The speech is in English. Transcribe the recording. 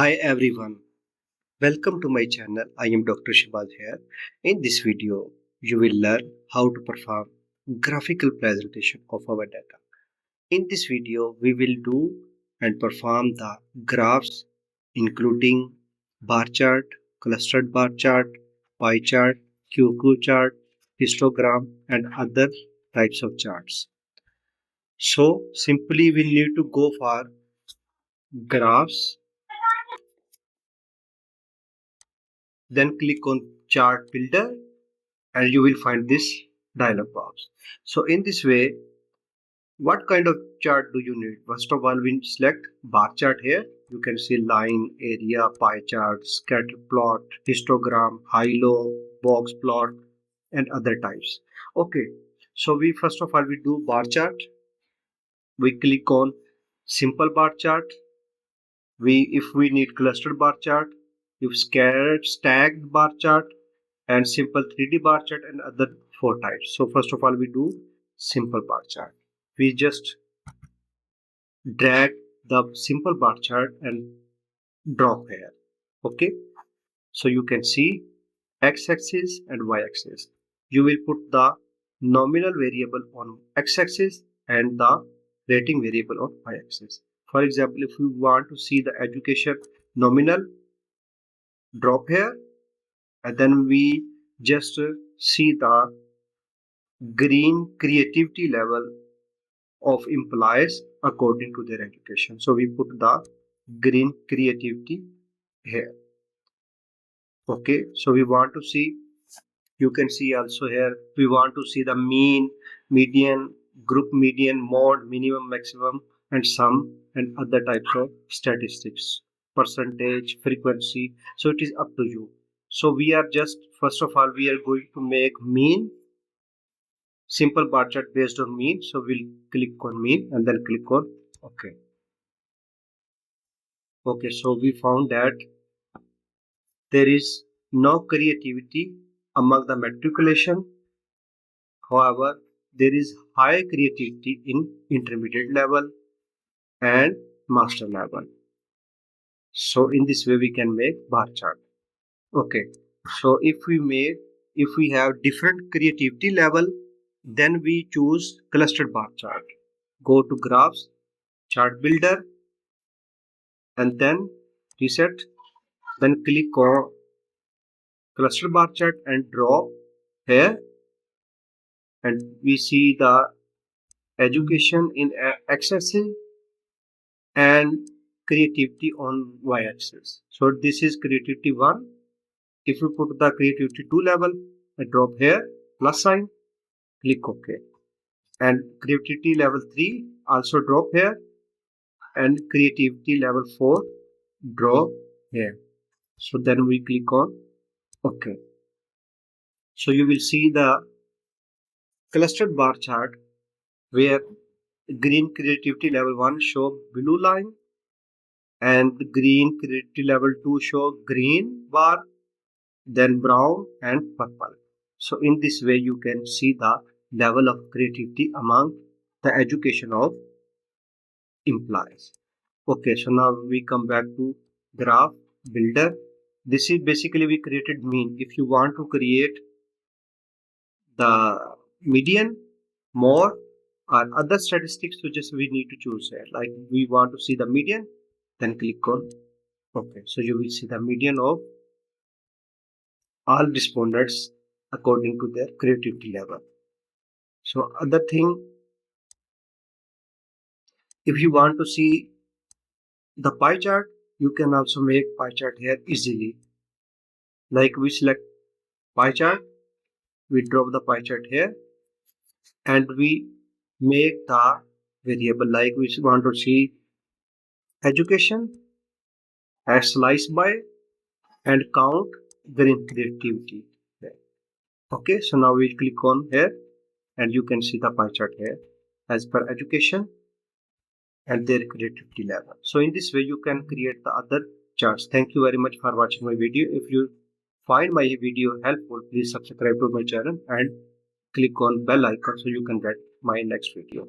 Hi everyone, welcome to my channel. I am Dr. Shibaz here. In this video, you will learn how to perform graphical presentation of our data. In this video, we will do and perform the graphs including bar chart, clustered bar chart, pie chart, QQ chart, histogram and other types of charts. So simply we need to go for graphs, then click on chart builder and you will find this dialog box. So in this way, what kind of chart do you need? First of all, we select bar chart here. You can see line, area, pie chart, scatter plot, histogram, high-low, box plot, and other types. Okay, so we first of all we do bar chart. We click on simple bar chart. If we need clustered bar chart, if scattered stacked bar chart, and simple 3D bar chart and other 4 types. So first of all we do simple bar chart. We just drag the simple bar chart and drop here. Okay, so you can see x-axis and y-axis. You will put the nominal variable on x-axis and the rating variable on y-axis. For example, if we want to see the education nominal, drop here and then we just see the green creativity level of employees according to their education. So we put the green creativity here. Okay, so we want to see, you can see also here, we want to see the mean, median, group median, mode, minimum, maximum, and sum, and other types of statistics, percentage, frequency. So it is up to you. So we are just, first of all, we are going to make mean, simple bar chart based on mean. So we'll click on mean and then click on OK. Okay, so we found that there is no creativity among the matriculation. However, there is high creativity in intermediate level and master level. So in this way we can make bar chart. Okay, so if we have different creativity level, then we choose clustered bar chart. Go to graphs, chart builder, and then reset. Then click on cluster bar chart and drop here, and we see the education in x-axis and creativity on y-axis. So this is creativity 1. If you put the creativity 2 level, I drop here plus sign, click OK, and creativity level 3 also drop here, and creativity level 4 drop here. So then we click on OK. So you will see the clustered bar chart where green creativity level 1 show blue line and green creativity level 2 show green bar, then brown and purple. So in this way you can see the level of creativity among the education of employees. Okay, so now we come back to graph builder. This is basically we created mean. If you want to create the median, more or other statistics, so just we need to choose here. Like we want to see the median, then click on OK. So you will see the median of all respondents according to their creativity level. So other thing, if you want to see the pie chart, you can also make pie chart here easily. Like we select pie chart, we drop the pie chart here, and we make the variable, like we want to see education as sliced by and count green creativity. Okay, so now we'll click on here and you can see the pie chart here as per education and their creativity level. So in this way you can create the other charts. Thank you very much for watching my video. If you find my video helpful, please subscribe to my channel and click on bell icon so you can get my next video.